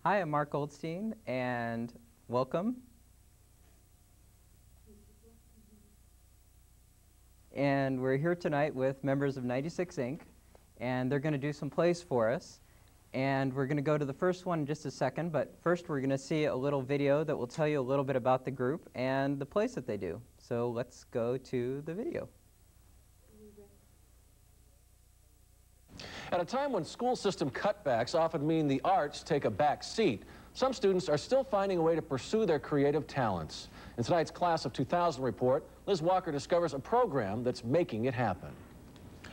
Hi, I'm Mark Goldstein, and welcome. And we're here tonight with members of 96 Inc., and they're going to do some plays for us. And we're going to go to the first one in just a second, but first we're going to see a little video that will tell you a little bit about the group and the plays that they do. So let's go to the video. At a time when school system cutbacks often mean the arts take a back seat, some students are still finding a way to pursue their creative talents. In tonight's Class of 2000 report, Liz Walker discovers a program that's making it happen.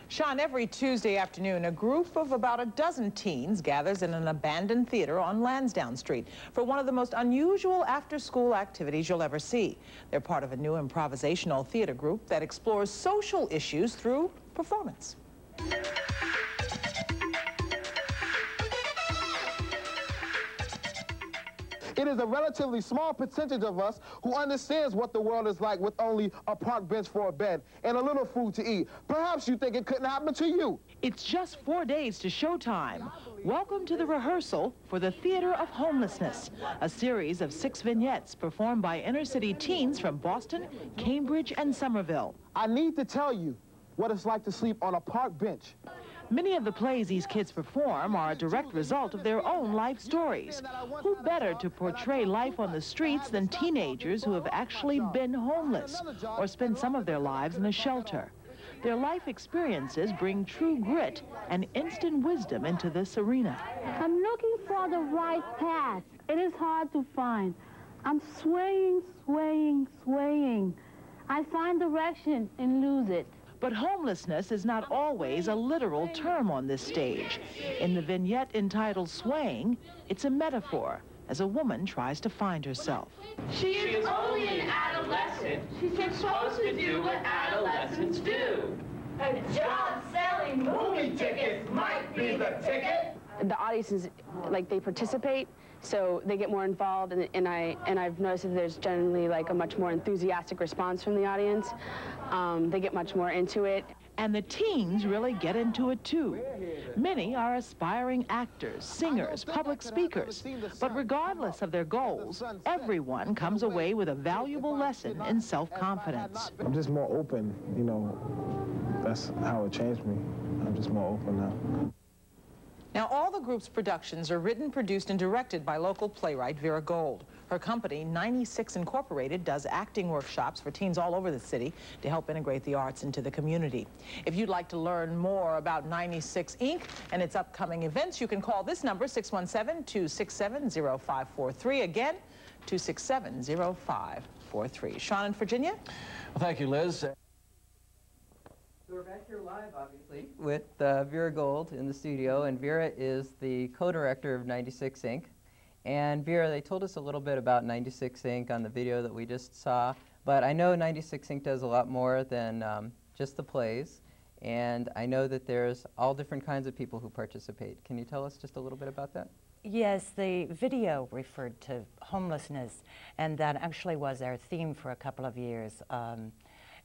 Sean, every Tuesday afternoon, a group of about a dozen teens gathers in an abandoned theater on Lansdowne Street for one of the most unusual after-school activities you'll ever see. They're part of a new improvisational theater group that explores social issues through performance. It is a relatively small percentage of us who understands what the world is like with only a park bench for a bed and a little food to eat. Perhaps you think it couldn't happen to you. It's just 4 days to showtime. Welcome to the rehearsal for the Theater of Homelessness, a series of 6 vignettes performed by inner-city teens from Boston, Cambridge, and Somerville. I need to tell you what it's like to sleep on a park bench. Many of the plays these kids perform are a direct result of their own life stories. Who better to portray life on the streets than teenagers who have actually been homeless or spent some of their lives in a shelter? Their life experiences bring true grit and instant wisdom into this arena. I'm looking for the right path. It is hard to find. I'm swaying, swaying, swaying. I find direction and lose it. But homelessness is not always a literal term on this stage. In the vignette entitled Swaying, it's a metaphor as a woman tries to find herself. She is only an adolescent. She's supposed to do what adolescents do. A job selling movie tickets might be the ticket. The audiences, like, they participate, so they get more involved, and I've noticed that there's generally like a much more enthusiastic response from the audience. They get much more into it. And the teens really get into it too. Many are aspiring actors, singers, public speakers. But regardless of their goals, everyone comes away with a valuable lesson in self-confidence. I'm just more open, you know. That's how it changed me. I'm just more open now. Now, all the group's productions are written, produced, and directed by local playwright Vera Gold. Her company, 96 Incorporated, does acting workshops for teens all over the city to help integrate the arts into the community. If you'd like to learn more about 96 Inc. and its upcoming events, you can call this number, 617-267-0543. Again, 267-0543. Sean in Virginia? Well, thank you, Liz. So we're back here live, obviously, with Vera Gold in the studio, and Vera is the co-director of 96 Inc. And Vera, they told us a little bit about 96 Inc. on the video that we just saw, but I know 96 Inc. does a lot more than just the plays, and I know that there's all different kinds of people who participate. Can you tell us just a little bit about that? Yes, the video referred to homelessness, and that actually was our theme for a couple of years.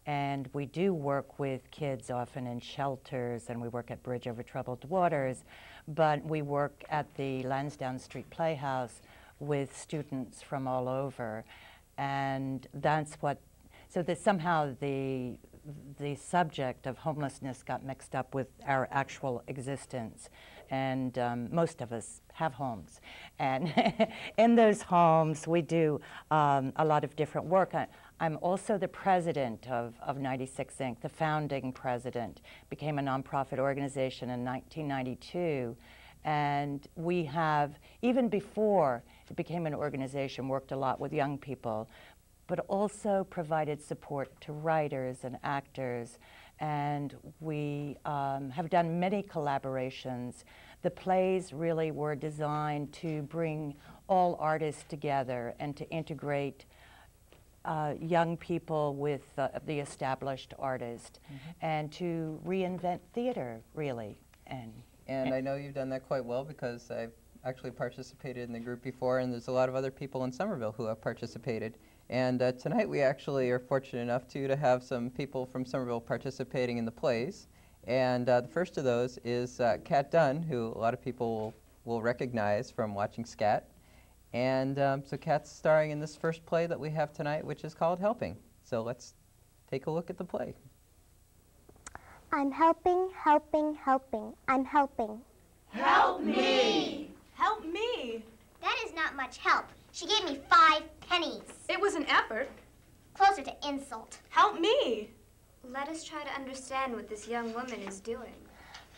And we do work with kids often in shelters, and we work at Bridge Over Troubled Waters, but we work at the Lansdowne Street Playhouse with students from all over. And that's what, so that somehow the subject of homelessness got mixed up with our actual existence. And most of us have homes. And in those homes, we do a lot of different work. I'm also the president of 96 Inc., the founding president. Became a nonprofit organization in 1992. And we have, even before it became an organization, worked a lot with young people, but also provided support to writers and actors. And we have done many collaborations. The plays really were designed to bring all artists together and to integrate young people with the established artist, and to reinvent theater, really. And I know you've done that quite well, because I've actually participated in the group before, and there's a lot of other people in Somerville who have participated. And tonight we actually are fortunate enough to have some people from Somerville participating in the plays. And the first of those is Kat Dunn, who a lot of people will recognize from watching SCAT. And so Kat's starring in this first play that we have tonight, which is called Helping. So let's take a look at the play. I'm helping, helping, helping. I'm helping. Help me! Help me! That is not much help. She gave me 5 pennies. It was an effort. Closer to insult. Help me! Let us try to understand what this young woman is doing.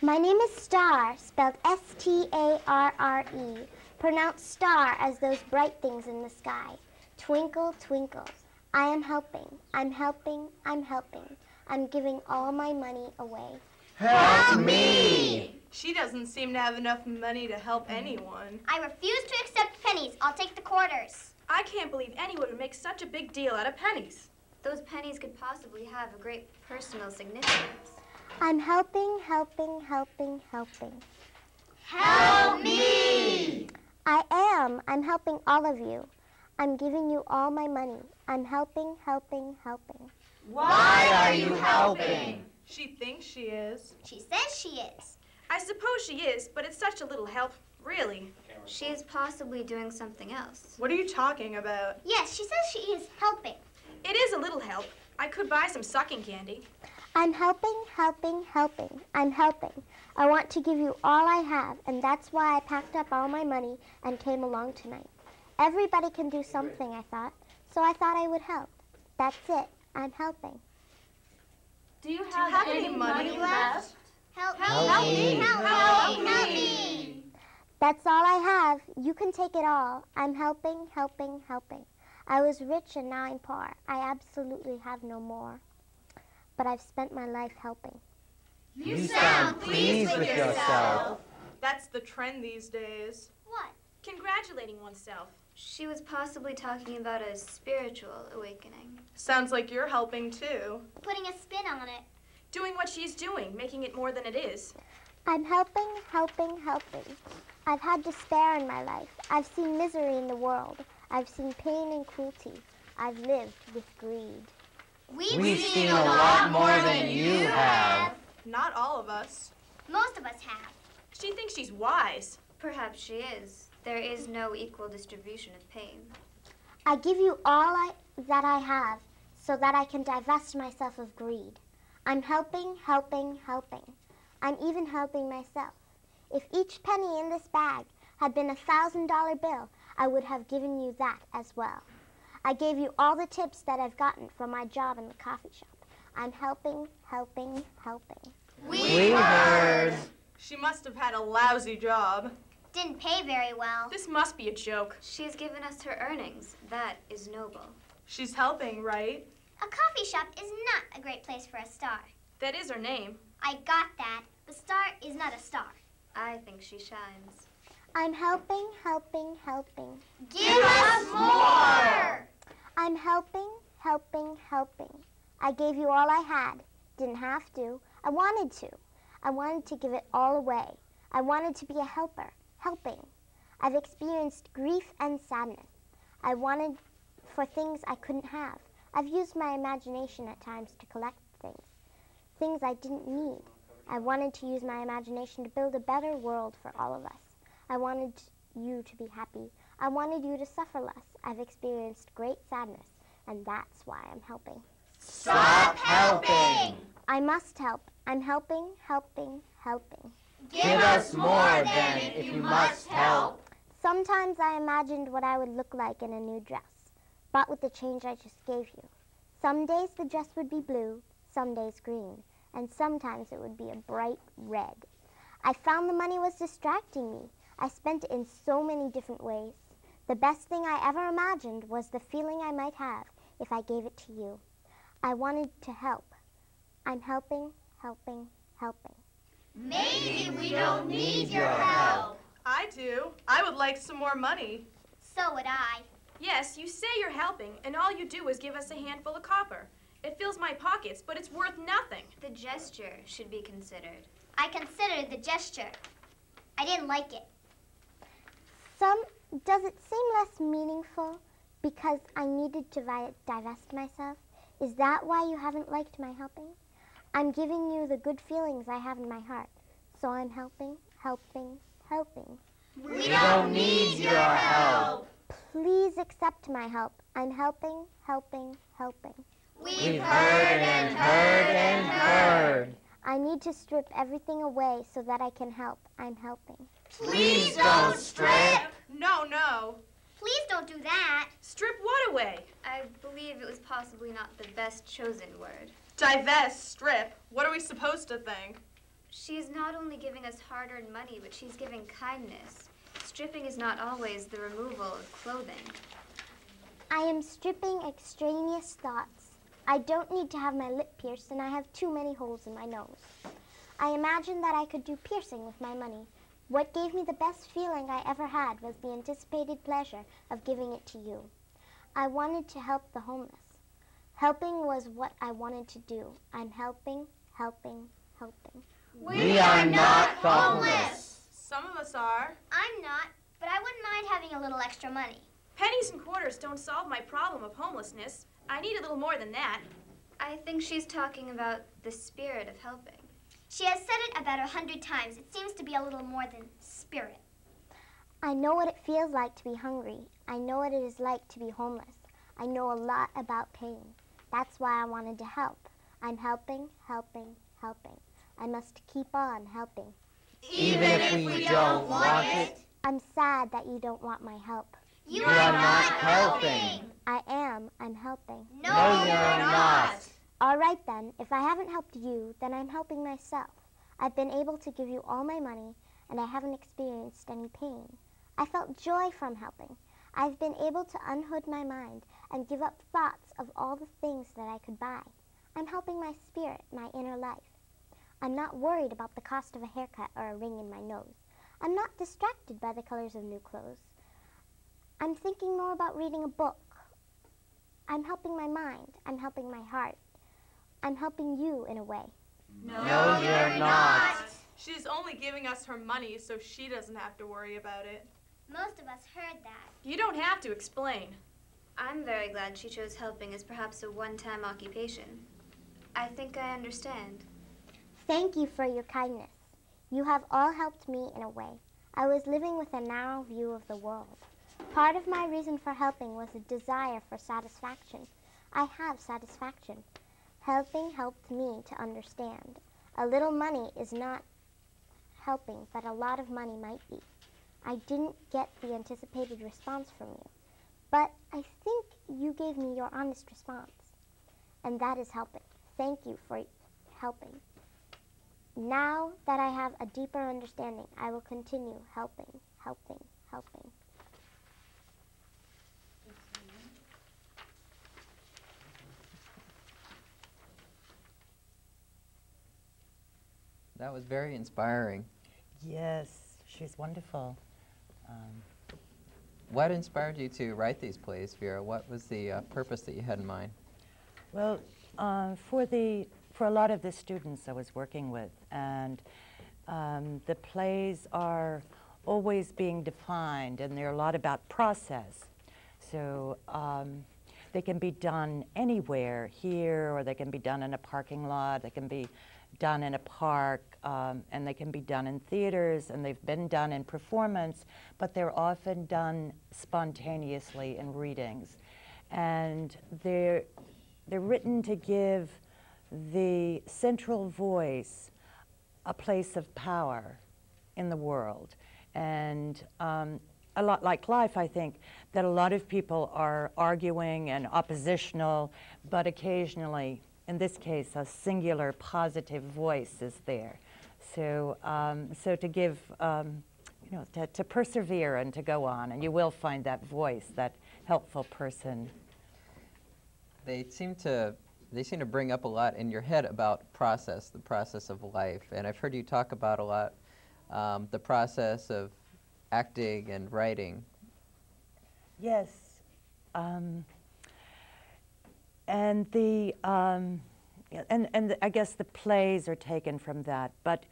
My name is Star, spelled S-T-A-R-R-E. Pronounced star as those bright things in the sky. Twinkle, twinkle. I am helping. I'm helping. I'm helping. I'm giving all my money away. Help me! She doesn't seem to have enough money to help anyone. I refuse to accept pennies. I'll take the quarters. I can't believe anyone would make such a big deal out of pennies. Those pennies could possibly have a great personal significance. I'm helping, helping, helping, helping. Help me! I am. I'm helping all of you. I'm giving you all my money. I'm helping, helping, helping. Why are you helping? She thinks she is. She says she is. I suppose she is, but it's such a little help, really. She is possibly doing something else. What are you talking about? Yes, she says she is helping. It is a little help. I could buy some sucking candy. I'm helping, helping, helping. I'm helping. I want to give you all I have, and that's why I packed up all my money and came along tonight. Everybody can do something, I thought, so I thought I would help. That's it. I'm helping. Do you have any money left? Help me. Help me. Help me. Help me. That's all I have. You can take it all. I'm helping, helping, helping. I was rich and now I'm poor. I absolutely have no more. But I've spent my life helping. You sound pleased with yourself. That's the trend these days. What? Congratulating oneself. She was possibly talking about a spiritual awakening. Sounds like you're helping too. Putting a spin on it. Doing what she's doing, making it more than it is. I'm helping, helping, helping. I've had despair in my life. I've seen misery in the world. I've seen pain and cruelty. I've lived with greed. We've seen a lot more than you have. Not all of us. Most of us have. She thinks she's wise. Perhaps she is. There is no equal distribution of pain. I give you all that I have so that I can divest myself of greed. I'm helping, helping, helping. I'm even helping myself. If each penny in this bag had been $1,000 bill, I would have given you that as well. I gave you all the tips that I've gotten from my job in the coffee shop. I'm helping, helping, helping. We heard. She must have had a lousy job. Didn't pay very well. This must be a joke. She has given us her earnings. That is noble. She's helping, right? A coffee shop is not a great place for a star. That is her name. I got that. The star is not a star. I think she shines. I'm helping, helping, helping. Give us more! I'm helping, helping, helping. I gave you all I had. Didn't have to. I wanted to. I wanted to give it all away. I wanted to be a helper, helping. I've experienced grief and sadness. I wanted for things I couldn't have. I've used my imagination at times to collect things I didn't need. I wanted to use my imagination to build a better world for all of us. I wanted you to be happy. I wanted you to suffer less. I've experienced great sadness, and that's why I'm helping. Stop helping! I must help. I'm helping, helping, helping. Give us more then if you must help. Sometimes I imagined what I would look like in a new dress, bought with the change I just gave you. Some days the dress would be blue, some days green, and sometimes it would be a bright red. I found the money was distracting me. I spent it in so many different ways. The best thing I ever imagined was the feeling I might have if I gave it to you. I wanted to help. I'm helping, helping, helping. Maybe we don't need your help. I do. I would like some more money. So would I. Yes, you say you're helping, and all you do is give us a handful of copper. It fills my pockets, but it's worth nothing. The gesture should be considered. I considered the gesture. I didn't like it. Does it seem less meaningful because I needed to divest myself? Is that why you haven't liked my helping? I'm giving you the good feelings I have in my heart. So I'm helping, helping, helping. We don't need your help. accept my help. I'm helping, helping, helping. We've heard and heard and heard. I need to strip everything away so that I can help. I'm helping. Please don't strip. No, no. Please don't do that. Strip what away? I believe it was possibly not the best chosen word. Divest, strip. What are we supposed to think? She is not only giving us hard-earned money, but she's giving kindness. Stripping is not always the removal of clothing. I am stripping extraneous thoughts. I don't need to have my lip pierced, and I have too many holes in my nose. I imagined that I could do piercing with my money. What gave me the best feeling I ever had was the anticipated pleasure of giving it to you. I wanted to help the homeless. Helping was what I wanted to do. I'm helping, helping, helping. We are not homeless. Some of us are. I'm not, but I wouldn't mind having a little extra money. Pennies and quarters don't solve my problem of homelessness. I need a little more than that. I think she's talking about the spirit of helping. She has said it about 100 times. It seems to be a little more than spirit. I know what it feels like to be hungry. I know what it is like to be homeless. I know a lot about pain. That's why I wanted to help. I'm helping, helping, helping. I must keep on helping. Even if we don't want it. I'm sad that you don't want my help. You are not helping. I am. I'm helping. No, you're not. All right, then. If I haven't helped you, then I'm helping myself. I've been able to give you all my money, and I haven't experienced any pain. I felt joy from helping. I've been able to unhood my mind and give up thoughts of all the things that I could buy. I'm helping my spirit, my inner life. I'm not worried about the cost of a haircut or a ring in my nose. I'm not distracted by the colors of new clothes. I'm thinking more about reading a book. I'm helping my mind. I'm helping my heart. I'm helping you in a way. No, you're not. She's only giving us her money so she doesn't have to worry about it. Most of us heard that. You don't have to explain. I'm very glad she chose helping as perhaps a one-time occupation. I think I understand. Thank you for your kindness. You have all helped me in a way. I was living with a narrow view of the world. Part of my reason for helping was a desire for satisfaction. I have satisfaction. Helping helped me to understand. A little money is not helping, but a lot of money might be. I didn't get the anticipated response from you, but I think you gave me your honest response, and that is helping. Thank you for helping. Now that I have a deeper understanding, I will continue helping, helping, helping. That was very inspiring. Yes, she's wonderful. What inspired you to write these plays, Vera? What was the purpose that you had in mind? Well, for a lot of the students I was working with, and the plays are always being defined, and they're a lot about process. So they can be done anywhere, here, or they can be done in a parking lot, they can be done in a park, and they can be done in theaters, and they've been done in performance, but they're often done spontaneously in readings. And they're written to give the central voice a place of power in the world. And a lot like life, I think, that a lot of people are arguing and oppositional, but occasionally, in this case, a singular positive voice is there. So, so to give, you know, to persevere and to go on, and you will find that voice, that helpful person. They seem to bring up a lot in your head about process, the process of life. And I've heard you talk about a lot the process of acting and writing. Yes. And the and I guess the plays are taken from that, but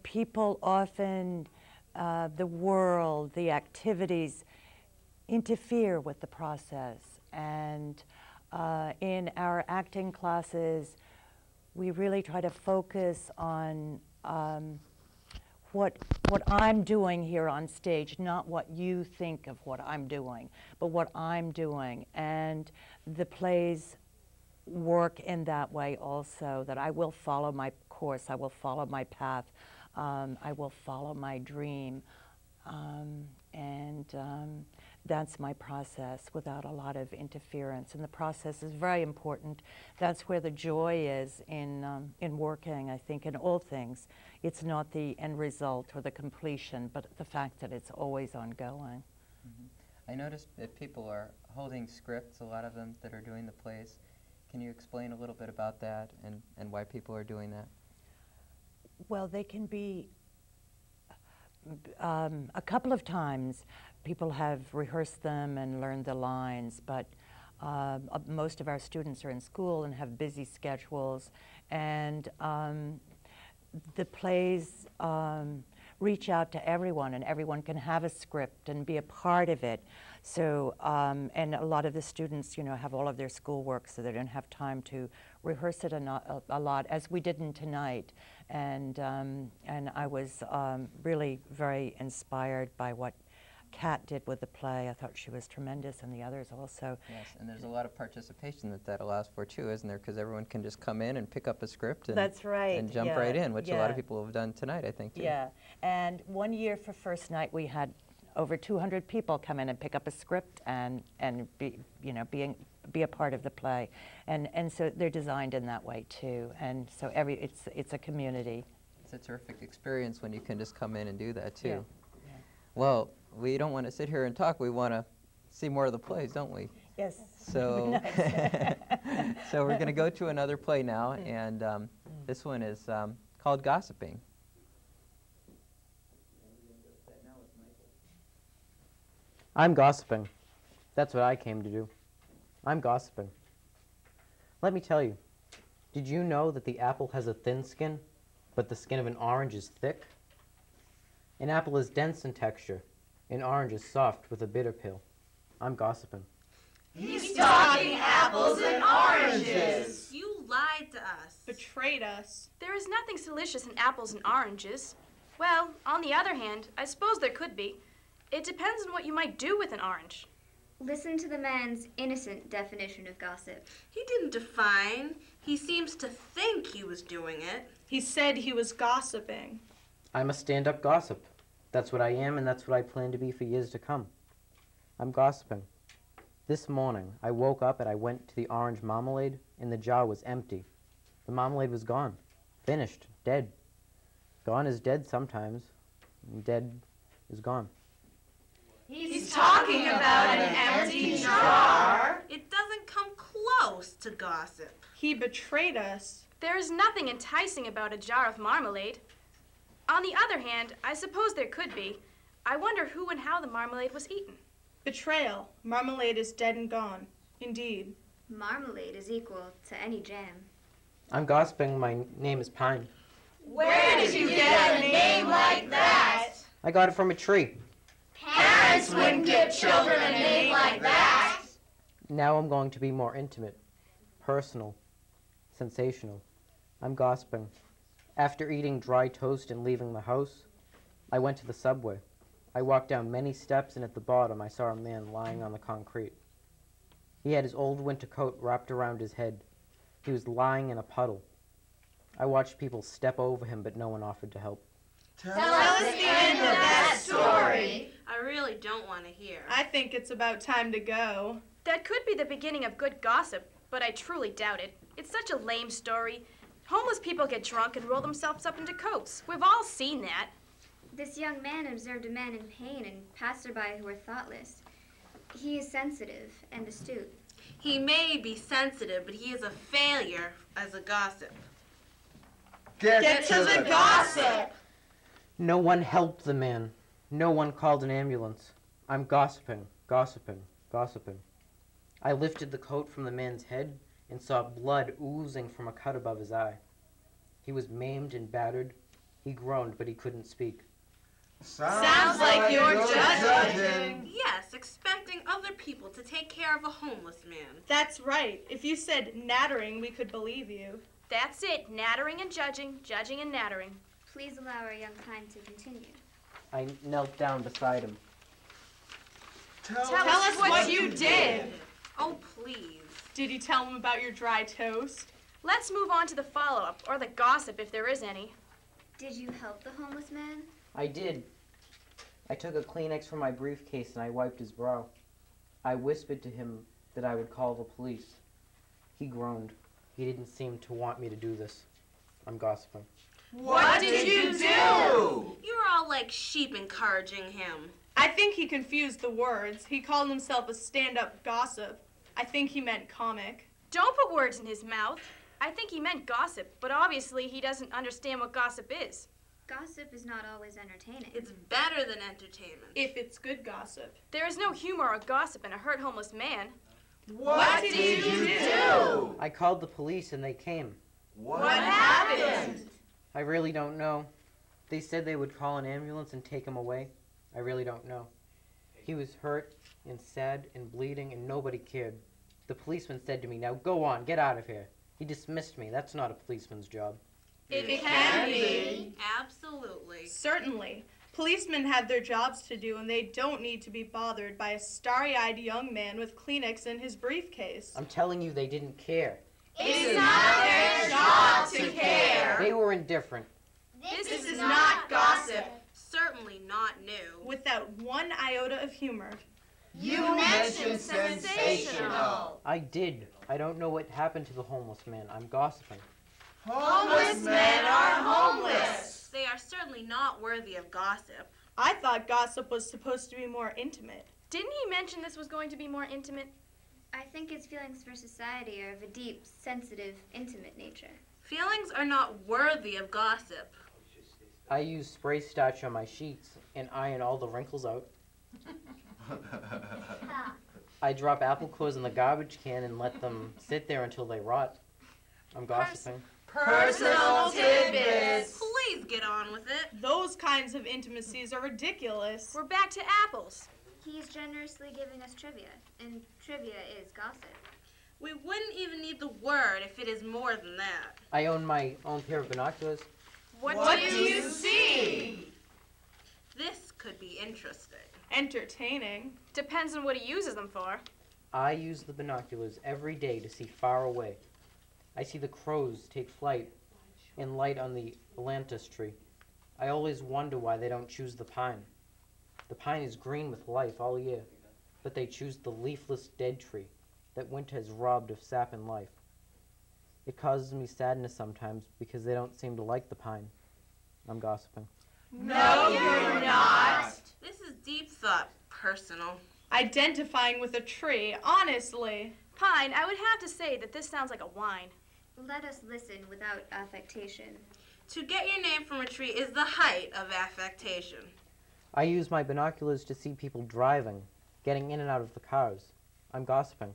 people often, the world, the activities interfere with the process. And in our acting classes, we really try to focus on what I'm doing here on stage, not what you think of what I'm doing, but what I'm doing. And the plays work in that way also, that I will follow my course, I will follow my path, I will follow my dream. That's my process without a lot of interference. And the process is very important. That's where the joy is in working, I think, in all things. It's not the end result or the completion, but the fact that it's always ongoing. I noticed that people are holding scripts, a lot of them that are doing the plays. Can you explain a little bit about that and why people are doing that? Well, they can be, a couple of times people have rehearsed them and learned the lines, but most of our students are in school and have busy schedules, and the plays reach out to everyone, and everyone can have a script and be a part of it. So, and a lot of the students, you know, have all of their schoolwork, so they don't have time to rehearse it a lot, as we didn't tonight. And I was really very inspired by what Kat did with the play. I thought she was tremendous, and the others also. Yes, and there's a lot of participation that allows for too, isn't there? Because everyone can just come in and pick up a script and, that's right, and jump right in, which a lot of people have done tonight, I think, too. Yeah, and one year for first night we had over 200 people come in and pick up a script and be, you know, be a part of the play, and so they're designed in that way too, and so it's a community. It's a terrific experience when you can just come in and do that too. Yeah. Well, we don't want to sit here and talk. We want to see more of the plays, don't we? Yes. So, so we're going to go to another play now, and this one is called Gossiping. I'm gossiping. That's what I came to do. I'm gossiping. Let me tell you, did you know that the apple has a thin skin, but the skin of an orange is thick? An apple is dense in texture. An orange is soft with a bitter peel. I'm gossiping. He's talking apples and oranges. You lied to us. Betrayed us. There is nothing delicious in apples and oranges. Well, on the other hand, I suppose there could be. It depends on what you might do with an orange. Listen to the man's innocent definition of gossip. He didn't define. He seems to think he was doing it. He said he was gossiping. I'm a stand-up gossip. That's what I am, and that's what I plan to be for years to come. I'm gossiping. This morning, I woke up and I went to the orange marmalade, and the jar was empty. The marmalade was gone. Finished. Dead. Gone is dead sometimes. Dead is gone. He's talking about an empty jar. It doesn't come close to gossip. He betrayed us. There is nothing enticing about a jar of marmalade. On the other hand, I suppose there could be. I wonder who and how the marmalade was eaten. Betrayal. Marmalade is dead and gone. Indeed. Marmalade is equal to any jam. I'm gossiping. My name is Pine. Where did you get a name like that? I got it from a tree. Parents wouldn't give children a name like that. Now I'm going to be more intimate, personal, sensational. I'm gossiping. After eating dry toast and leaving the house, I went to the subway. I walked down many steps, and at the bottom I saw a man lying on the concrete. He had his old winter coat wrapped around his head. He was lying in a puddle. I watched people step over him, but no one offered to help. Tell us the end of that story. I really don't want to hear. I think it's about time to go. That could be the beginning of good gossip, but I truly doubt it. It's such a lame story. Homeless people get drunk and roll themselves up into coats. We've all seen that. This young man observed a man in pain and passerby who were thoughtless. He is sensitive and astute. He may be sensitive, but he is a failure as a gossip. Get to the gossip. No one helped the man. No one called an ambulance. I'm gossiping, gossiping, gossiping. I lifted the coat from the man's head and saw blood oozing from a cut above his eye. He was maimed and battered. He groaned, but he couldn't speak. Sounds like you're judging. Yes, expecting other people to take care of a homeless man. That's right. If you said nattering, we could believe you. That's it, nattering and judging, judging and nattering. Please allow our young kind to continue. I knelt down beside him. Tell us what you did. Oh, please. Did you tell him about your dry toast? Let's move on to the follow-up, or the gossip if there is any. Did you help the homeless man? I did. I took a Kleenex from my briefcase and I wiped his brow. I whispered to him that I would call the police. He groaned. He didn't seem to want me to do this. I'm gossiping. What did you do? You're all like sheep encouraging him. I think he confused the words. He called himself a stand-up gossip. I think he meant comic. Don't put words in his mouth. I think he meant gossip, but obviously he doesn't understand what gossip is. Gossip is not always entertaining. It's better than entertainment. If it's good gossip. There is no humor or gossip in a hurt homeless man. What did you do? I called the police and they came. What happened? I really don't know. They said they would call an ambulance and take him away. I really don't know. He was hurt and sad and bleeding and nobody cared. The policeman said to me, "Now go on, get out of here." He dismissed me. That's not a policeman's job. It can be. Absolutely. Certainly. Policemen have their jobs to do, and they don't need to be bothered by a starry-eyed young man with Kleenex in his briefcase. I'm telling you, they didn't care. It's not their job to care. They were indifferent. This is not gossip. Certainly not new. Without one iota of humor. You mentioned sensational. I did. I don't know what happened to the homeless man. I'm gossiping. Homeless men are homeless. They are certainly not worthy of gossip. I thought gossip was supposed to be more intimate. Didn't he mention this was going to be more intimate? I think his feelings for society are of a deep, sensitive, intimate nature. Feelings are not worthy of gossip. I use spray starch on my sheets and iron all the wrinkles out. I drop apple cores in the garbage can and let them sit there until they rot. I'm gossiping. Personal tidbits. Please get on with it. Those kinds of intimacies are ridiculous. We're back to apples. He is generously giving us trivia, and trivia is gossip. We wouldn't even need the word if it is more than that. I own my own pair of binoculars. What do you see? This could be interesting. Entertaining. Depends on what he uses them for. I use the binoculars every day to see far away. I see the crows take flight and light on the ailanthus tree. I always wonder why they don't choose the pine. The pine is green with life all year, but they choose the leafless dead tree that winter has robbed of sap and life. It causes me sadness sometimes because they don't seem to like the pine. I'm gossiping. No, you're not. This is deep thought, personal. Identifying with a tree, honestly. Pine, I would have to say that this sounds like a wine. Let us listen without affectation. To get your name from a tree is the height of affectation. I use my binoculars to see people driving, getting in and out of the cars. I'm gossiping.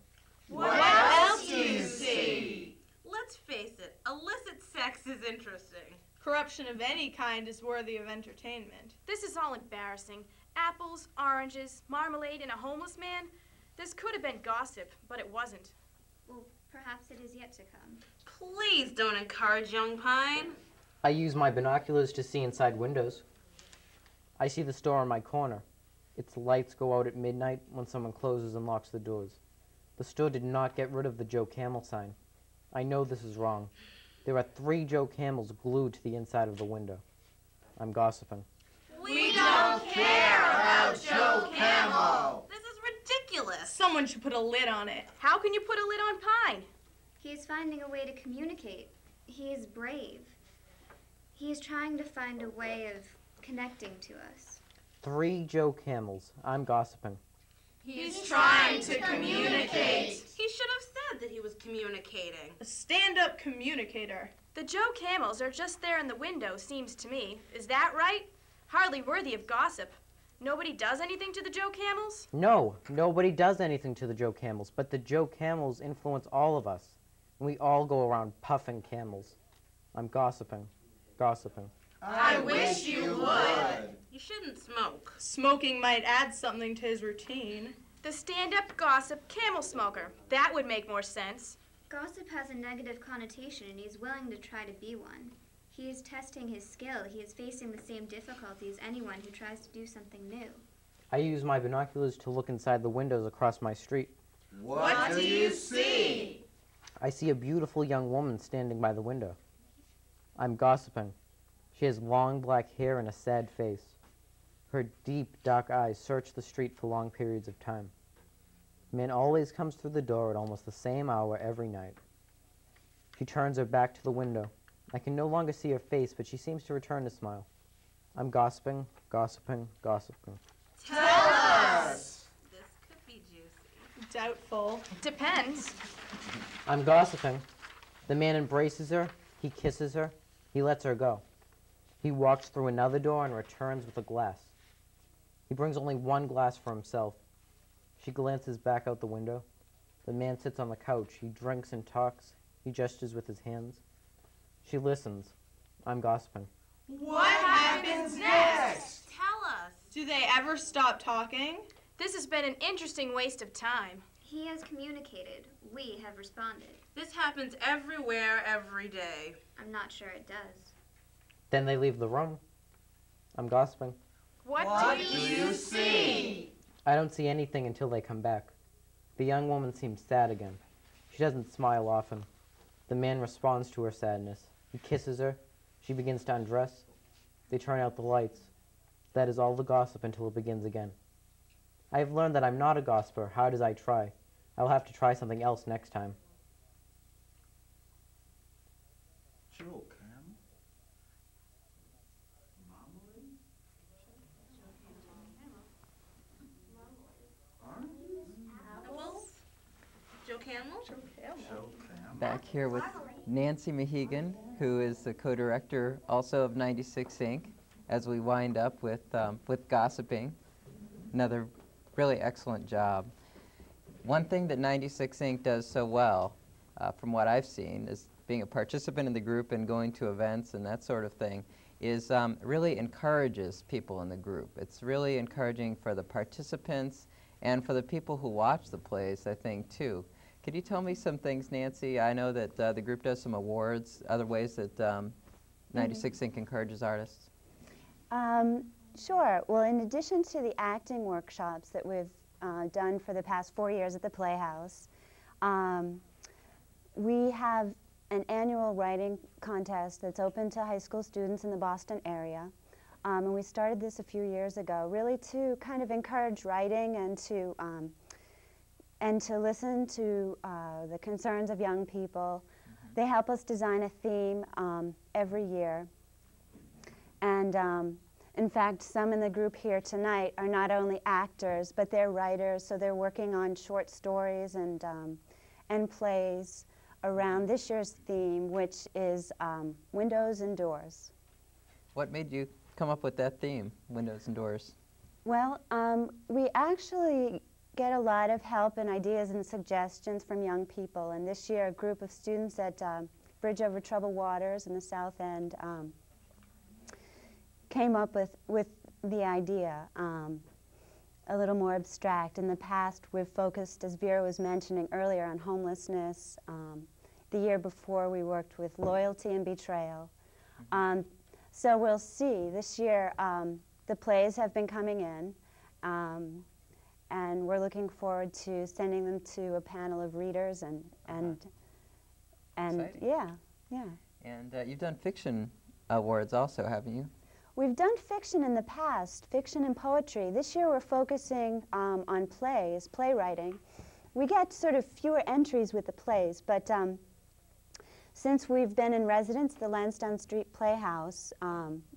What else do you see? Let's face it, illicit sex is interesting. Corruption of any kind is worthy of entertainment. This is all embarrassing. Apples, oranges, marmalade, and a homeless man? This could have been gossip, but it wasn't. Well, perhaps it is yet to come. Please don't encourage young Pine. I use my binoculars to see inside windows. I see the store on my corner. Its lights go out at midnight when someone closes and locks the doors. The store did not get rid of the Joe Camel sign. I know this is wrong. There are 3 Joe Camels glued to the inside of the window. I'm gossiping. We don't care about Joe Camel. This is ridiculous. Someone should put a lid on it. How can you put a lid on Pine? He is finding a way to communicate. He is brave. He is trying to find a way of connecting to us. 3 Joe Camels. I'm gossiping. He's trying to communicate. He should have said that he was communicating. A stand-up communicator. The Joe Camels are just there in the window, seems to me. Is that right? Hardly worthy of gossip. Nobody does anything to the Joe Camels? No, nobody does anything to the Joe Camels, but the Joe Camels influence all of us. And we all go around puffing camels. I'm gossiping. Gossiping. I wish you would. You shouldn't smoke. Smoking might add something to his routine. The stand-up gossip camel smoker. That would make more sense. Gossip has a negative connotation, and he's willing to try to be one. He is testing his skill. He is facing the same difficulty as anyone who tries to do something new. I use my binoculars to look inside the windows across my street. What do you see? I see a beautiful young woman standing by the window. I'm gossiping. She has long black hair and a sad face. Her deep, dark eyes search the street for long periods of time. A man always comes through the door at almost the same hour every night. She turns her back to the window. I can no longer see her face, but she seems to return the smile. I'm gossiping, gossiping, gossiping. Tell us! This could be juicy. Doubtful. Depends. I'm gossiping. The man embraces her, he kisses her, he lets her go. He walks through another door and returns with a glass. He brings only one glass for himself. She glances back out the window. The man sits on the couch. He drinks and talks. He gestures with his hands. She listens. I'm gossiping. What happens next? Tell us. Do they ever stop talking? This has been an interesting waste of time. He has communicated. We have responded. This happens everywhere, every day. I'm not sure it does. Then they leave the room. I'm gossiping. What do you see? I don't see anything until they come back. The young woman seems sad again. She doesn't smile often. The man responds to her sadness. He kisses her. She begins to undress. They turn out the lights. That is all the gossip until it begins again. I have learned that I'm not a gossiper, hard as I try. I'll have to try something else next time. Joe, Back here with Nancy Mahegan, who is the co-director also of 96 Inc., as we wind up with gossiping. Another really excellent job. One thing that 96 Inc. does so well, from what I've seen, is being a participant in the group and going to events and that sort of thing, is really encourages people in the group. It's really encouraging for the participants and for the people who watch the plays, I think, too. Could you tell me some things, Nancy? I know that the group does some awards, other ways that 96 Inc. encourages artists. Sure. Well, in addition to the acting workshops that we've done for the past 4 years at the Playhouse, we have an annual writing contest that's open to high school students in the Boston area. And we started this a few years ago, really to kind of encourage writing and to listen to the concerns of young people. Mm-hmm. They help us design a theme every year. And in fact, some in the group here tonight are not only actors, but they're writers, so they're working on short stories and plays around this year's theme, which is windows and doors. What made you come up with that theme, windows and doors? Well, we actually get a lot of help and ideas and suggestions from young people, and this year a group of students at Bridge Over Troubled Waters in the South End came up with the idea, a little more abstract. In the past, we've focused, as Vera was mentioning earlier, on homelessness. The year before, we worked with loyalty and betrayal. So we'll see. This year, the plays have been coming in, and we're looking forward to sending them to a panel of readers and yeah. And you've done fiction awards also, haven't you? We've done fiction in the past, fiction and poetry. This year we're focusing on plays, playwriting. We get sort of fewer entries with the plays, but since we've been in residence at the Lansdowne Street Playhouse,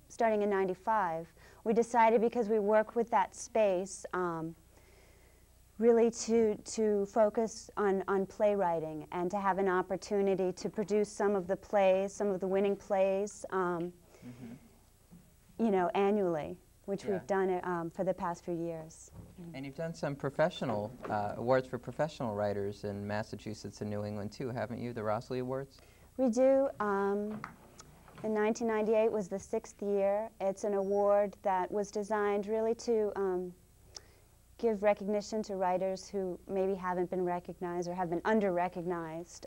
starting in '95, we decided, because we work with that space, really to focus on playwriting and to have an opportunity to produce some of the plays, some of the winning plays, you know, annually, which we've done for the past few years. And you've done some professional awards for professional writers in Massachusetts and New England too, haven't you? The Rossley Awards? We do. In 1998 was the 6th year. It's an award that was designed really to give recognition to writers who maybe haven't been recognized or have been under-recognized.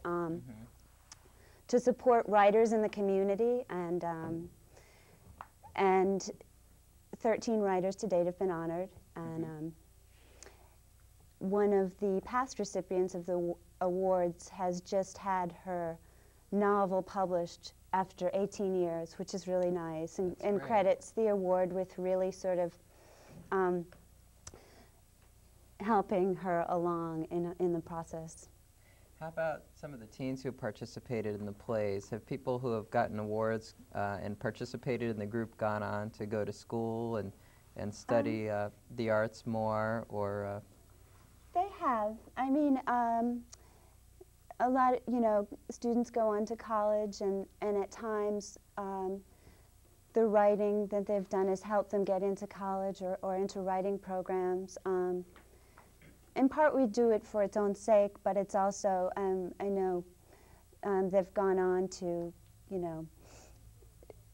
to support writers in the community, and 13 writers to date have been honored. And one of the past recipients of the awards has just had her novel published after 18 years, which is really nice, and credits the award with really sort of helping her along in the process. How about some of the teens who participated in the plays? Have people who have gotten awards and participated in the group gone on to go to school and study the arts more, or? They have. I mean, a lot, students go on to college, and at times the writing that they've done has helped them get into college or into writing programs. In part, we do it for its own sake, but it's also, I know they've gone on to,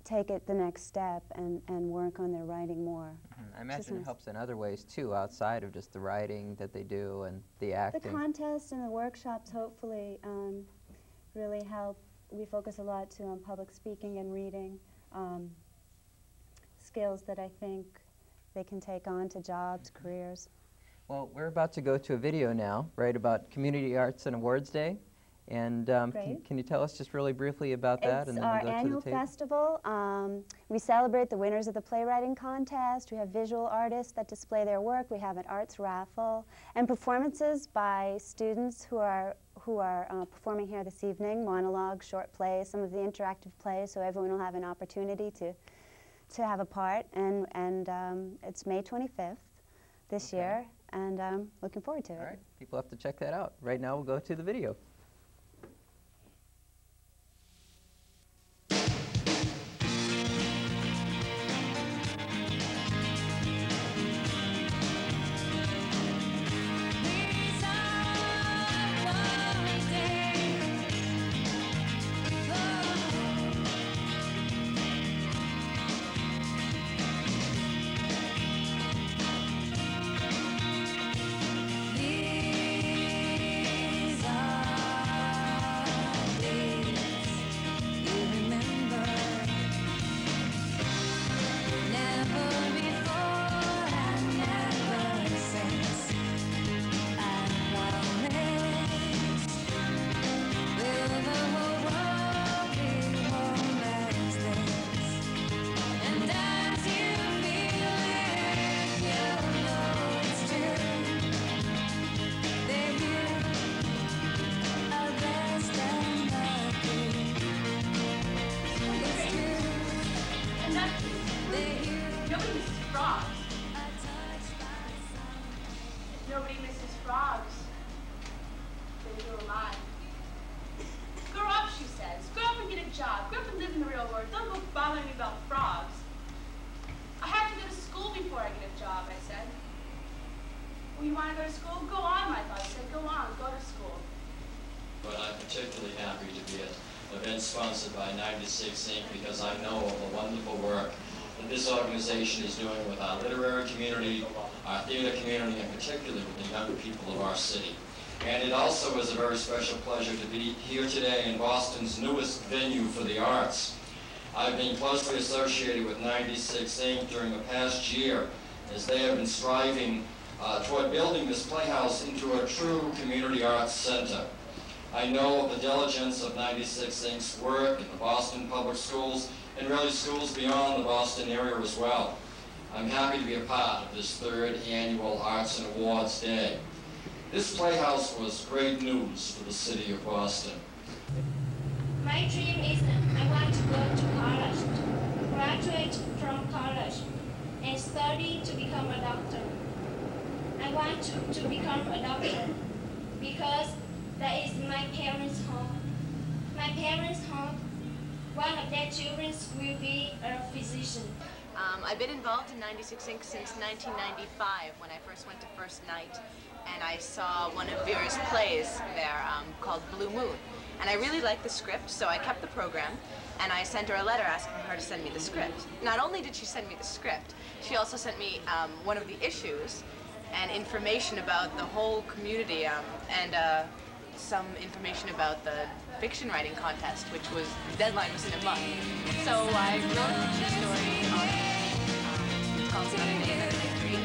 take it the next step and work on their writing more. I imagine it helps in other ways, too, outside of just the writing that they do and the acting. The contests and the workshops hopefully really help. We focus a lot, too, on public speaking and reading, skills that I think they can take on to jobs, careers. Well, we're about to go to a video now, right, about Community Arts and Awards Day. And can you tell us just really briefly about that? It's and then our we'll go annual to the tape? festival. We celebrate the winners of the playwriting contest. We have visual artists that display their work. We have an arts raffle and performances by students who are performing here this evening, monologues, short plays, some of the interactive plays, so everyone will have an opportunity to have a part. And it's May 25th this year, and looking forward to it. All right, people have to check that out. Right now we'll go to the video. Nobody misses frogs. They do a lot. Grow up, she says. Grow up and get a job. Grow up and live in the real world. Don't go bothering me about frogs. I have to go to school before I get a job, I said. Well, you want to go to school? Go on, my father said. Go on, go to school. But I'm particularly happy to be at an event sponsored by 96 Inc. because I know of the wonderful work that this organization is doing with our literary community, our theater community, and particularly with the young people of our city. And it also is a very special pleasure to be here today in Boston's newest venue for the arts. I've been closely associated with 96 Inc. during the past year as they have been striving toward building this playhouse into a true community arts center. I know of the diligence of 96 Inc.'s work in the Boston public schools and really schools beyond the Boston area as well. I'm happy to be a part of this third annual Arts and Awards Day. This playhouse was great news for the city of Boston. My dream is I want to go to college, graduate from college, and study to become a doctor. I want to become a doctor because that is my parents' home. My parents' home, one of their children will be a physician. I've been involved in 96 Inc. since 1995 when I first went to First Night, and I saw one of Vera's plays there called Blue Moon. And I really liked the script, so I kept the program, and I sent her a letter asking her to send me the script. Not only did she send me the script, she also sent me one of the issues and information about the whole community and some information about the fiction writing contest, which was, the deadline was in a month. So I wrote a fiction story on it. It's called Another Day, Another Victory.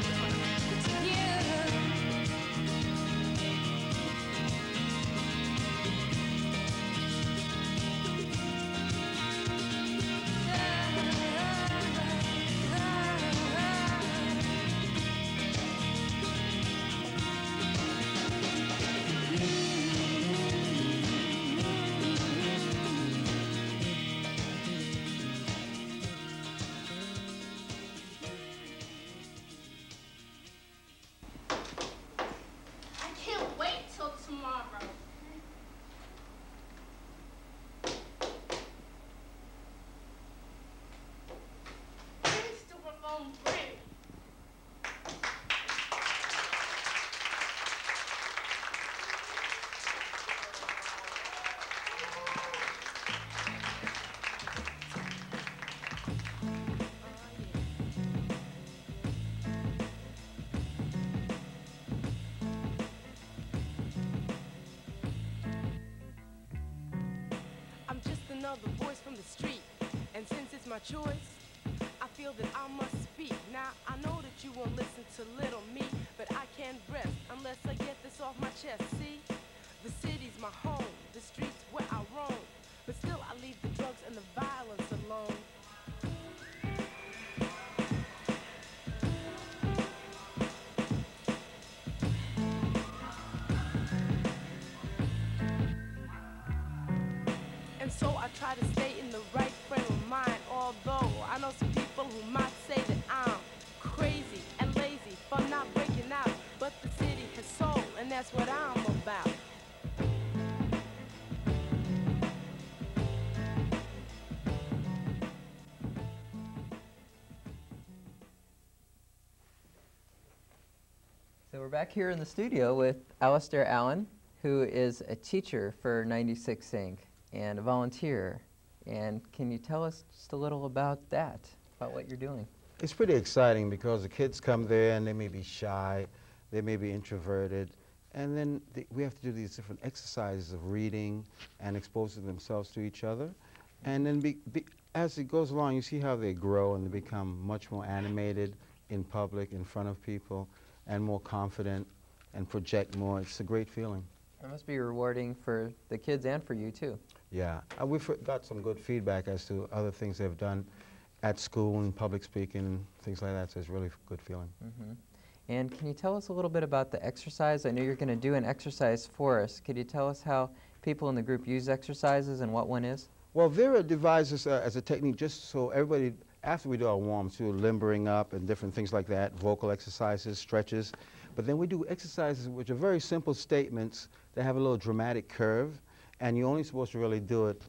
Another voice from the street, and since it's my choice, I feel that I must speak. Now I know that you won't listen to little me, but I can't rest unless I get this off my chest. See, the city's my home, the streets where I roam, but still I leave the drugs and the violence alone. And so I try to stay in the right frame of mind, although I know some people who might say that I'm crazy and lazy for not breaking out. But the city has soul, and that's what I'm about. So we're back here in the studio with Alistair Allen, who is a teacher for 96 Inc. and a volunteer. And can you tell us just a little about that, about what you're doing? It's pretty exciting because the kids come there and they may be shy, they may be introverted, and then we have to do these different exercises of reading and exposing themselves to each other. And then as it goes along, you see how they grow and they become much more animated in public, in front of people, and more confident and project more. It's a great feeling. It must be rewarding for the kids and for you, too. Yeah, we've got some good feedback as to other things they've done at school and public speaking, things like that, so it's really a good feeling. Mm-hmm. And can you tell us a little bit about the exercise? I know you're going to do an exercise for us. Could you tell us how people in the group use exercises and what one is? Well, Vera devises as a technique just so everybody, after we do our warm-ups, do limbering up and different things like that, vocal exercises, stretches, but then we do exercises which are very simple statements that have a little dramatic curve, and you're only supposed to really do it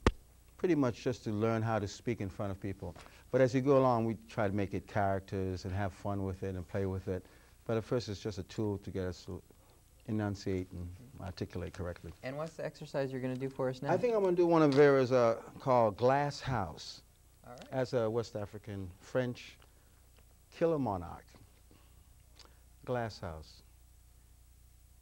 pretty much just to learn how to speak in front of people. But as you go along, we try to make it characters and have fun with it and play with it. But at first, it's just a tool to get us to enunciate and articulate correctly. And what's the exercise you're going to do for us now? I think I'm going to do one of Vera's called Glass House. All right. As a West African French killer monarch. Glass House.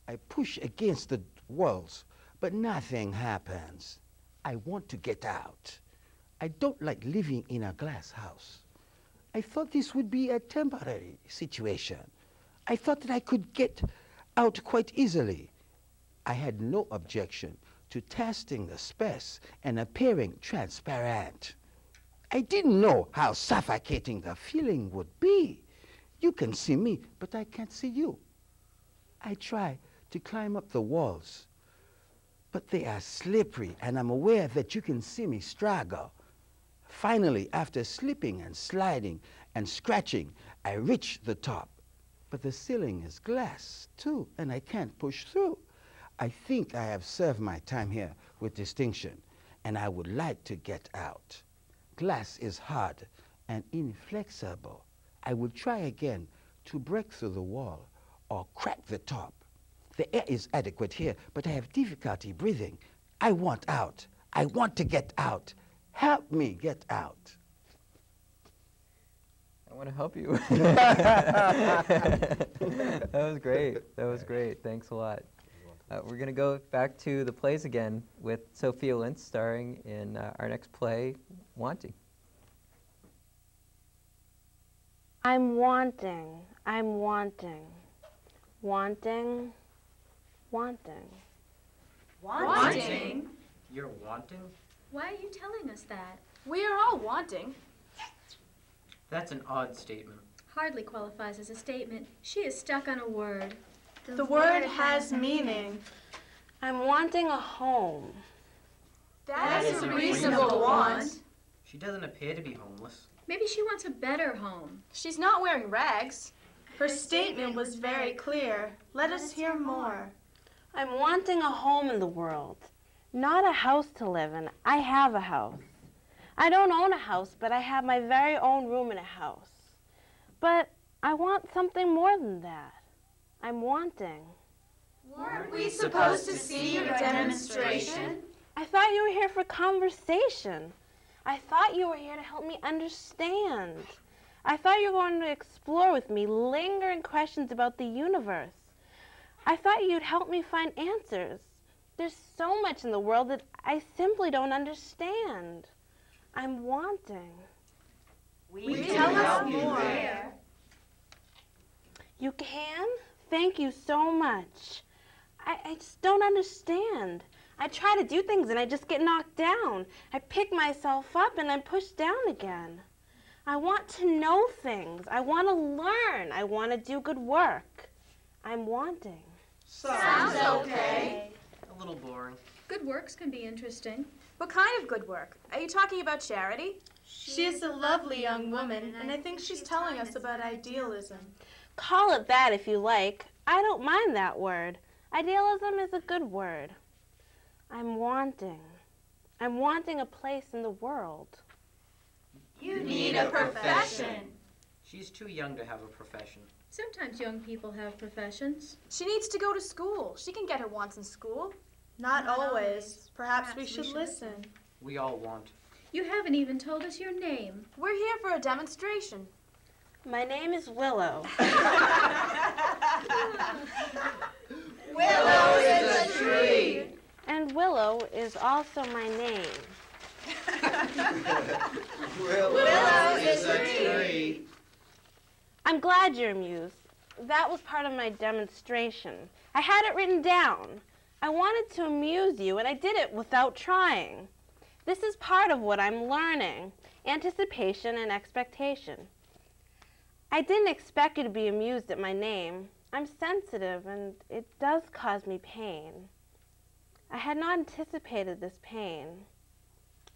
I push against the walls, but nothing happens. I want to get out. I don't like living in a glass house. I thought this would be a temporary situation. I thought that I could get out quite easily. I had no objection to testing the space and appearing transparent. I didn't know how suffocating the feeling would be. You can see me, but I can't see you. I try to climb up the walls, but they are slippery, and I'm aware that you can see me struggle. Finally, after slipping and sliding and scratching, I reach the top. But the ceiling is glass, too, and I can't push through. I think I have served my time here with distinction, and I would like to get out. Glass is hard and inflexible. I will try again to break through the wall or crack the top. The air is adequate here, but I have difficulty breathing. I want out. I want to get out. Help me get out. I want to help you. That was great. That was great. Thanks a lot. We're going to go back to the plays again with Sophia Lintz starring in our next play, Wanting. I'm wanting, wanting, wanting. Wanting? You're wanting? Why are you telling us that? We are all wanting. That's an odd statement. Hardly qualifies as a statement. She is stuck on a word. The word has meaning. I'm wanting a home. That is a reasonable want. She doesn't appear to be homeless. Maybe she wants a better home. She's not wearing rags. Her statement was very clear. Let us hear more. I'm wanting a home in the world. Not a house to live in. I have a house. I don't own a house, but I have my very own room in a house. But I want something more than that. I'm wanting. Weren't we supposed to see your demonstration? I thought you were here for conversation. I thought you were here to help me understand. I thought you were going to explore with me lingering questions about the universe. I thought you'd help me find answers. There's so much in the world that I simply don't understand. I'm wanting. We tell us more. You can? Thank you so much. I just don't understand. I try to do things and I just get knocked down. I pick myself up and I'm pushed down again. I want to know things. I want to learn. I want to do good work. I'm wanting. Sounds okay. A little boring. Good works can be interesting. What kind of good work? Are you talking about charity? She is a lovely young woman, and I think she's telling us about idealism. Call it that if you like. I don't mind that word. Idealism is a good word. I'm wanting. I'm wanting a place in the world. You need a profession. She's too young to have a profession. Sometimes young people have professions. She needs to go to school. She can get her wants in school. Not always. Perhaps we should listen. We all want. You haven't even told us your name. We're here for a demonstration. My name is Willow. Willow is a tree. And Willow is also my name. Willow is a tree. I'm glad you're amused. That was part of my demonstration. I had it written down. I wanted to amuse you, and I did it without trying. This is part of what I'm learning, anticipation and expectation. I didn't expect you to be amused at my name. I'm sensitive, and it does cause me pain. I had not anticipated this pain.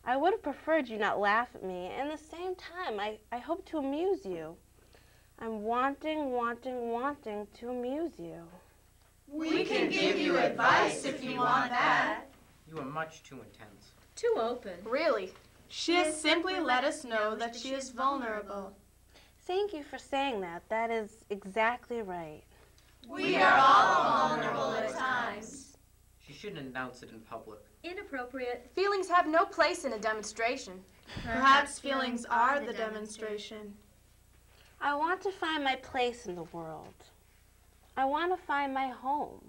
I would have preferred you not laugh at me, and at the same time, I hope to amuse you. I'm wanting to amuse you. We can give you advice if you want that. You are much too intense. Too open. Really? She has simply let us know that she is vulnerable. Thank you for saying that. That is exactly right. We are all vulnerable at times. She shouldn't announce it in public. Inappropriate. Feelings have no place in a demonstration. Perhaps feelings are the demonstration. I want to find my place in the world. I want to find my home.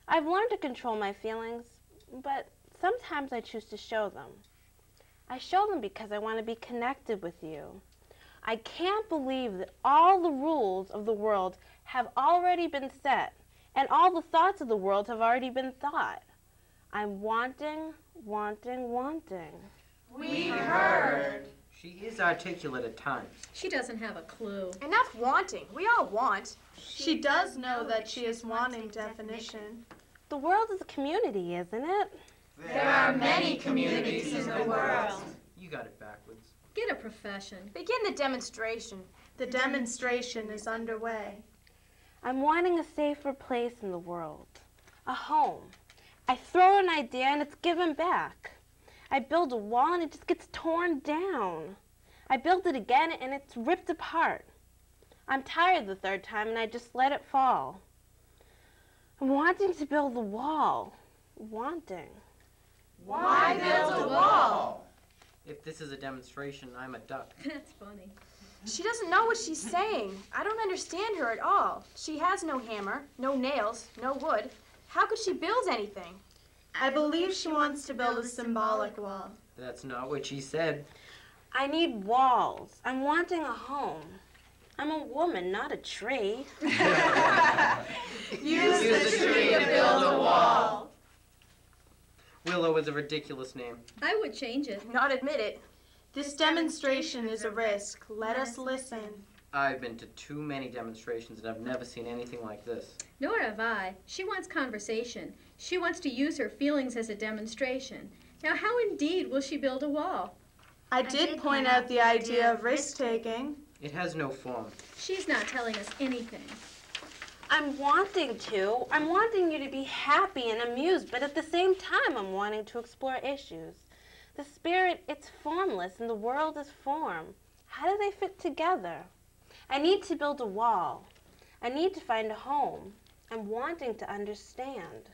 I've learned to control my feelings, but sometimes I choose to show them. I show them because I want to be connected with you. I can't believe that all the rules of the world have already been set, and all the thoughts of the world have already been thought. I'm wanting. We heard. She is articulate at times. She doesn't have a clue. Enough wanting. We all want. She does know that she is wanting definition. The world is a community, isn't it? There are many communities in the world. You got it backwards. Get a profession. Begin the demonstration. The demonstration is underway. I'm wanting a safer place in the world. A home. I throw an idea and it's given back. I build a wall and it just gets torn down. I build it again and it's ripped apart. I'm tired the third time and I just let it fall. I'm wanting to build the wall. Wanting. Why build a wall? If this is a demonstration, I'm a duck. That's funny. She doesn't know what she's saying. I don't understand her at all. She has no hammer, no nails, no wood. How could she build anything? I believe she wants to build a symbolic wall. That's not what she said. I need walls. I'm wanting a home. I'm a woman, not a tree. Use the tree to build a wall. Willow is a ridiculous name. I would change it. Not admit it. This demonstration is a risk. Let us listen. I've been to too many demonstrations and I've never seen anything like this. Nor have I. She wants conversation. She wants to use her feelings as a demonstration. Now, how indeed will she build a wall? I did point out the idea of risk-taking. It has no form. She's not telling us anything. I'm wanting to. I'm wanting you to be happy and amused, but at the same time, I'm wanting to explore issues. The spirit, it's formless, and the world is form. How do they fit together? I need to build a wall. I need to find a home. I'm wanting to understand.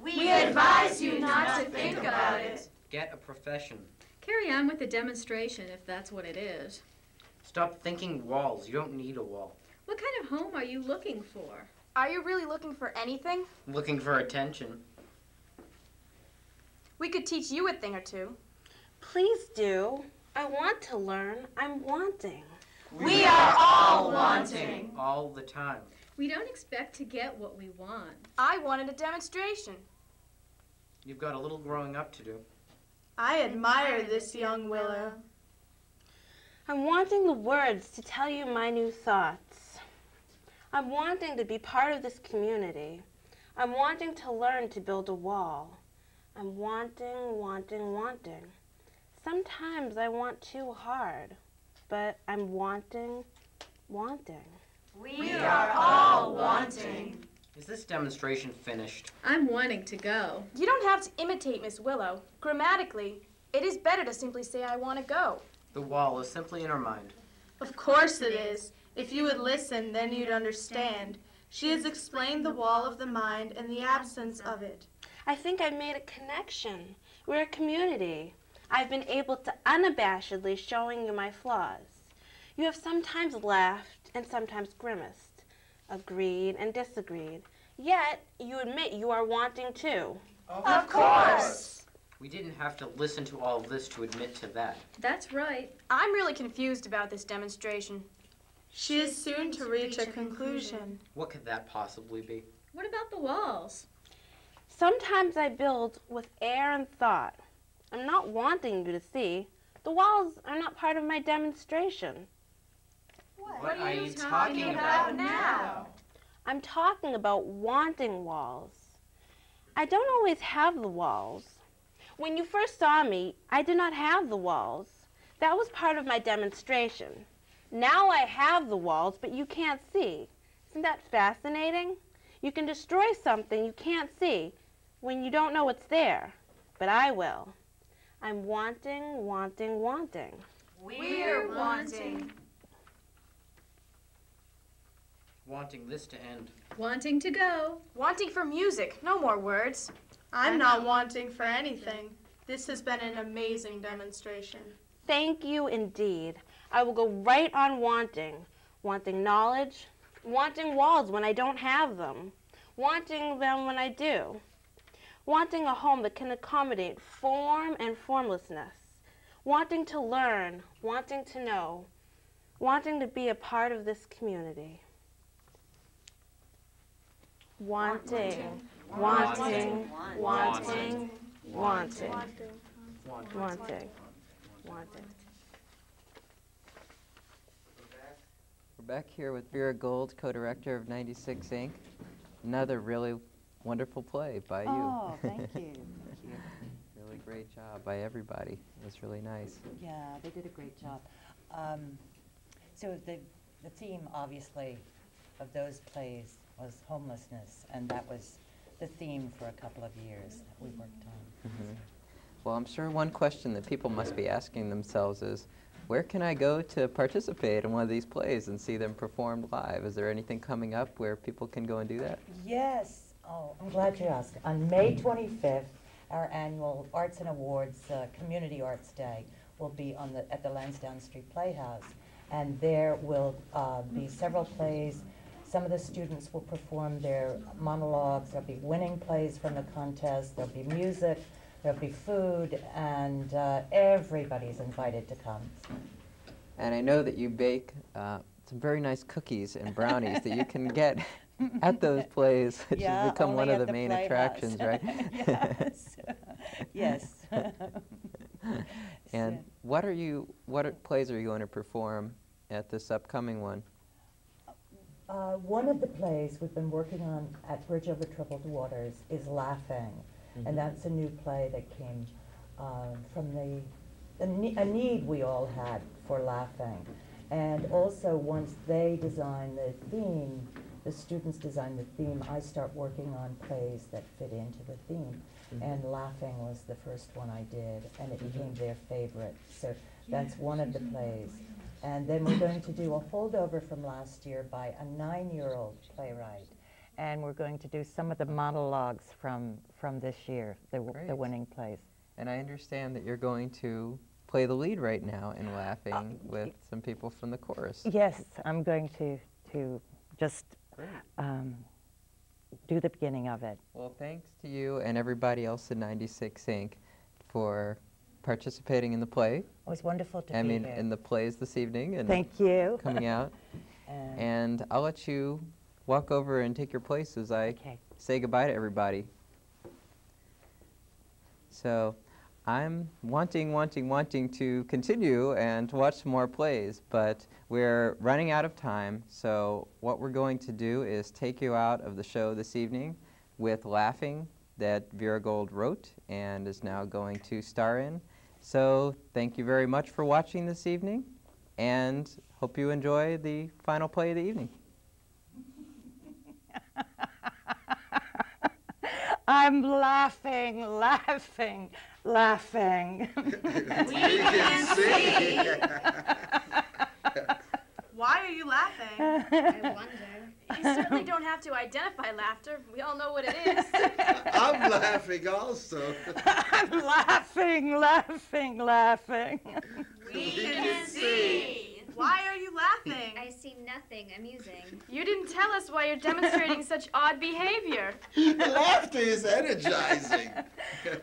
We advise you not to think about it. Get a profession. Carry on with the demonstration if that's what it is. Stop thinking walls. You don't need a wall. What kind of home are you looking for? Are you really looking for anything? Looking for attention. We could teach you a thing or two. Please do. I want to learn. I'm wanting. We are all wanting. All the time. We don't expect to get what we want. I wanted a demonstration. You've got a little growing up to do. I admire this young Willow. I'm wanting the words to tell you my new thoughts. I'm wanting to be part of this community. I'm wanting to learn to build a wall. I'm wanting, wanting, wanting. Sometimes I want too hard, but I'm wanting, wanting. We are all wanting. Is this demonstration finished? I'm wanting to go. You don't have to imitate Miss Willow. Grammatically, it is better to simply say, I want to go. The wall is simply in her mind. Of course it is. If you would listen, then you'd understand. She has explained the wall of the mind and the absence of it. I think I've made a connection. We're a community. I've been able to unabashedly showing you my flaws. You have sometimes laughed and sometimes grimaced, agreed and disagreed. Yet, you admit you are wanting too. Of course. We didn't have to listen to all of this to admit to that. That's right. I'm really confused about this demonstration. She is soon to reach a conclusion. What could that possibly be? What about the walls? Sometimes I build with air and thought. I'm not wanting you to see. The walls are not part of my demonstration. What are you talking about now? I'm talking about wanting walls. I don't always have the walls. When you first saw me, I did not have the walls. That was part of my demonstration. Now I have the walls, but you can't see. Isn't that fascinating? You can destroy something you can't see when you don't know it's there, but I will. I'm wanting, wanting, wanting. We're wanting. Wanting this to end. Wanting to go. Wanting for music, no more words. I'm not wanting for anything. This has been an amazing demonstration. Thank you indeed. I will go right on wanting. Wanting knowledge, wanting walls when I don't have them, wanting them when I do. Wanting a home that can accommodate form and formlessness. Wanting to learn, wanting to know, wanting to be a part of this community. Wanting, wanting, wanting, wanting, wanting, wanting. We're back here with Vera Gold, co-director of 96 Inc. Another really wonderful play by you. Oh, thank you. Thank you. Really great job by everybody. It was really nice. Yeah, they did a great job. So the theme, obviously, of those plays was homelessness, and that was the theme for a couple of years that we worked on. Mm-hmm. Well, I'm sure one question that people must be asking themselves is, where can I go to participate in one of these plays and see them performed live? Is there anything coming up where people can go and do that? Yes. Oh, I'm glad you asked. On May 25th, our annual Arts and Awards Community Arts Day will be at the Lansdowne Street Playhouse. And there will be several plays, Some of the students will perform their monologues. There'll be winning plays from the contest. There'll be music. There'll be food, and everybody's invited to come. And I know that you bake some very nice cookies and brownies that you can get at those plays, which has become one of the main attractions, right? Yes. Yes. And what plays are you going to perform at this upcoming one? One of the plays we've been working on at Bridge Over Troubled Waters is Laughing, and that's a new play that came from a need we all had for laughing. And also, once they design the theme, the students design the theme, I start working on plays that fit into the theme. And Laughing was the first one I did, and it became their favorite. So that's one of the plays. And then we're going to do a holdover from last year by a 9-year-old playwright. And we're going to do some of the monologues from this year, the winning plays. And I understand that you're going to play the lead right now in Laughing with some people from the chorus. Yes, I'm going to just do the beginning of it. Well, thanks to you and everybody else at 96 Inc. for participating in the play. It was wonderful to I be mean, here. in the plays this evening. And thank you. Coming out. And I'll let you walk over and take your place as I say goodbye to everybody. So I'm wanting to continue and to watch some more plays, but we're running out of time. So what we're going to do is take you out of the show this evening with Laughing that Vera Gold wrote and is now going to star in. So thank you very much for watching this evening, and hope you enjoy the final play of the evening. I'm laughing, laughing, laughing. We can see. Why are you laughing? I wonder. You certainly don't have to identify laughter. We all know what it is. I'm laughing also. I'm laughing, laughing, laughing. We can see. Why are you laughing? I see nothing amusing. You didn't tell us why you're demonstrating such odd behavior. Laughter is energizing.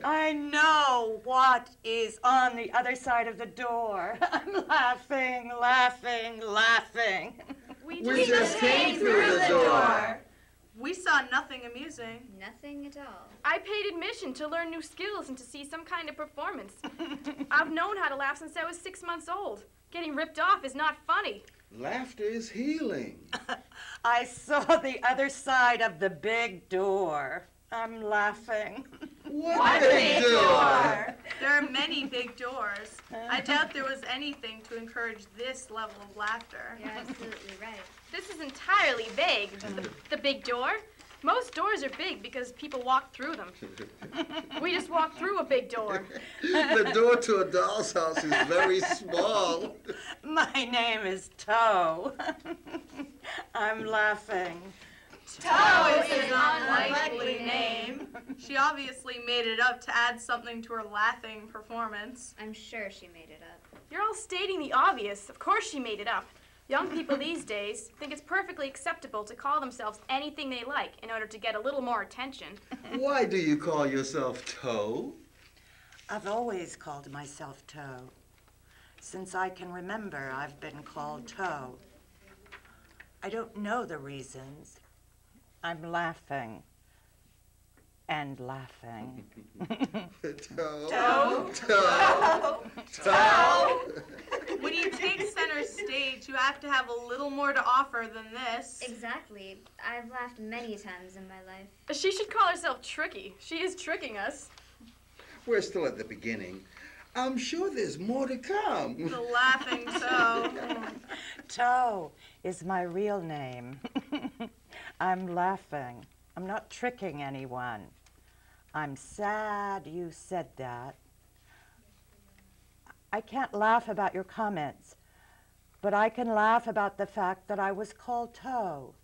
I know what is on the other side of the door. I'm laughing, laughing, laughing. We just came through the door. We saw nothing amusing. Nothing at all. I paid admission to learn new skills and to see some kind of performance. I've known how to laugh since I was 6 months old. Getting ripped off is not funny. Laughter is healing. I saw the other side of the big door. I'm laughing. What big door? There are many big doors. I doubt there was anything to encourage this level of laughter. You're absolutely right. This is entirely vague. The big door? Most doors are big because people walk through them. We just walked through a big door. The door to a doll's house is very small. My name is Toe. I'm laughing. Toe is an unlikely name. She obviously made it up to add something to her laughing performance. I'm sure she made it up. You're all stating the obvious. Of course she made it up. Young people these days think it's perfectly acceptable to call themselves anything they like in order to get a little more attention. Why do you call yourself Toe? I've always called myself Toe. Since I can remember, I've been called Toe. I don't know the reasons. I'm laughing and laughing. Toe. Toe. Toe. Toe. When you take center stage, you have to have a little more to offer than this. Exactly. I've laughed many times in my life. She should call herself tricky. She is tricking us. We're still at the beginning. I'm sure there's more to come. The laughing Toe. Toe is my real name. I'm laughing. I'm not tricking anyone. I'm sad you said that. I can't laugh about your comments, but I can laugh about the fact that I was called Toe.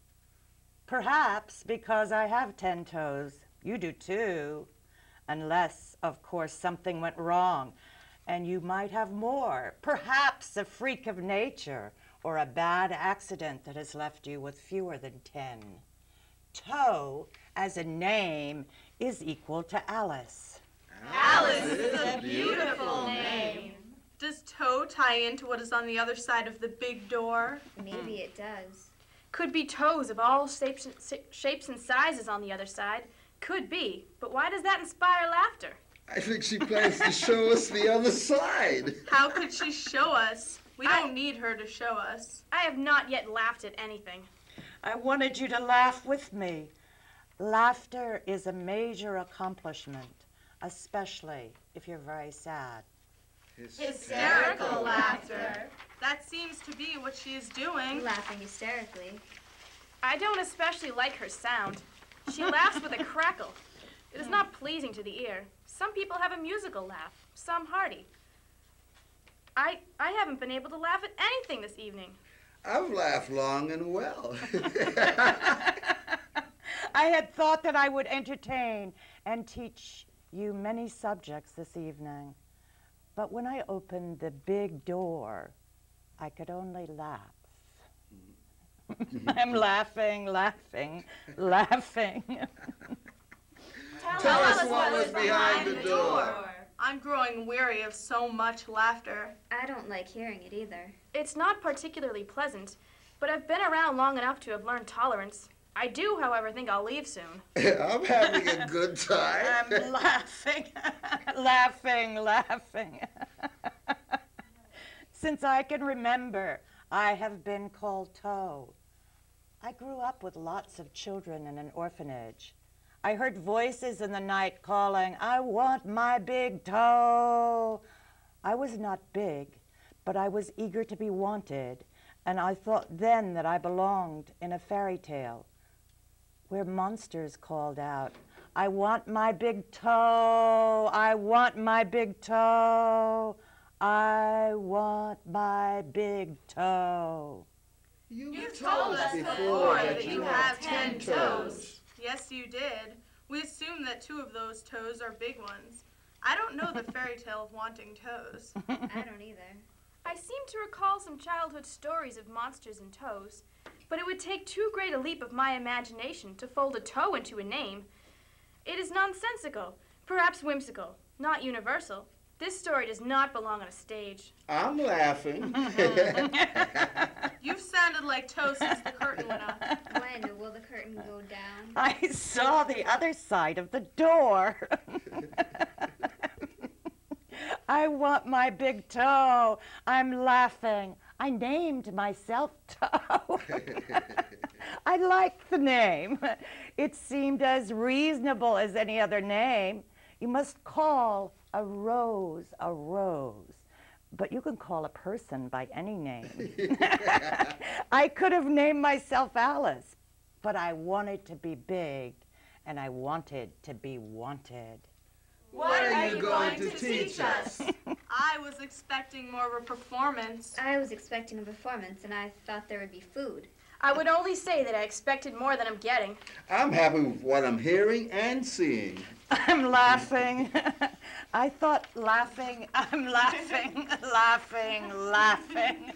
Perhaps because I have 10 toes. You do too. Unless, of course, something went wrong, and you might have more. Perhaps a freak of nature, or a bad accident that has left you with fewer than 10. Toe, as a name, is equal to Alice. Alice is a beautiful name. Does toe tie into what is on the other side of the big door? Maybe it does. Could be toes of all shapes and sizes on the other side. Could be. But why does that inspire laughter? I think she plans to show us the other side. How could she show us? We don't need her to show us. I have not yet laughed at anything. I wanted you to laugh with me. Laughter is a major accomplishment, especially if you're very sad. Hysterical laughter. That seems to be what she is doing. Laughing hysterically. I don't especially like her sound. She laughs with a crackle. It is not pleasing to the ear. Some people have a musical laugh, some hearty. I haven't been able to laugh at anything this evening. I've laughed long and well. I had thought that I would entertain and teach you many subjects this evening. But when I opened the big door, I could only laugh. I'm laughing, laughing, laughing. Tell us what was behind the door. I'm growing weary of so much laughter. I don't like hearing it either. It's not particularly pleasant, but I've been around long enough to have learned tolerance. I do, however, think I'll leave soon. I'm having a good time. I'm laughing, laughing, laughing. Since I can remember, I have been called Toe. I grew up with lots of children in an orphanage. I heard voices in the night calling, "I want my big toe." I was not big, but I was eager to be wanted, and I thought then that I belonged in a fairy tale where monsters called out, "I want my big toe, I want my big toe, I want my big toe." You've told us before that you have 10 toes. Yes, you did. We assume that 2 of those toes are big ones. I don't know the fairy tale of wanting toes. I don't either. I seem to recall some childhood stories of monsters and toes, but it would take too great a leap of my imagination to fold a toe into a name. It is nonsensical, perhaps whimsical, not universal. This story does not belong on a stage. I'm laughing. You've sounded like Toe since the curtain went up. When will the curtain go down? I saw the other side of the door. I want my big toe. I'm laughing. I named myself Toe. I liked the name. It seemed as reasonable as any other name. You must call a rose a rose, but you can call a person by any name. I could have named myself Alice, but I wanted to be big, and I wanted to be wanted. What are you going to teach us? I was expecting more of a performance. I was expecting a performance, and I thought there would be food. I would only say that I expected more than I'm getting. I'm happy with what I'm hearing and seeing. I'm laughing. I thought laughing, I'm laughing, laughing, laughing.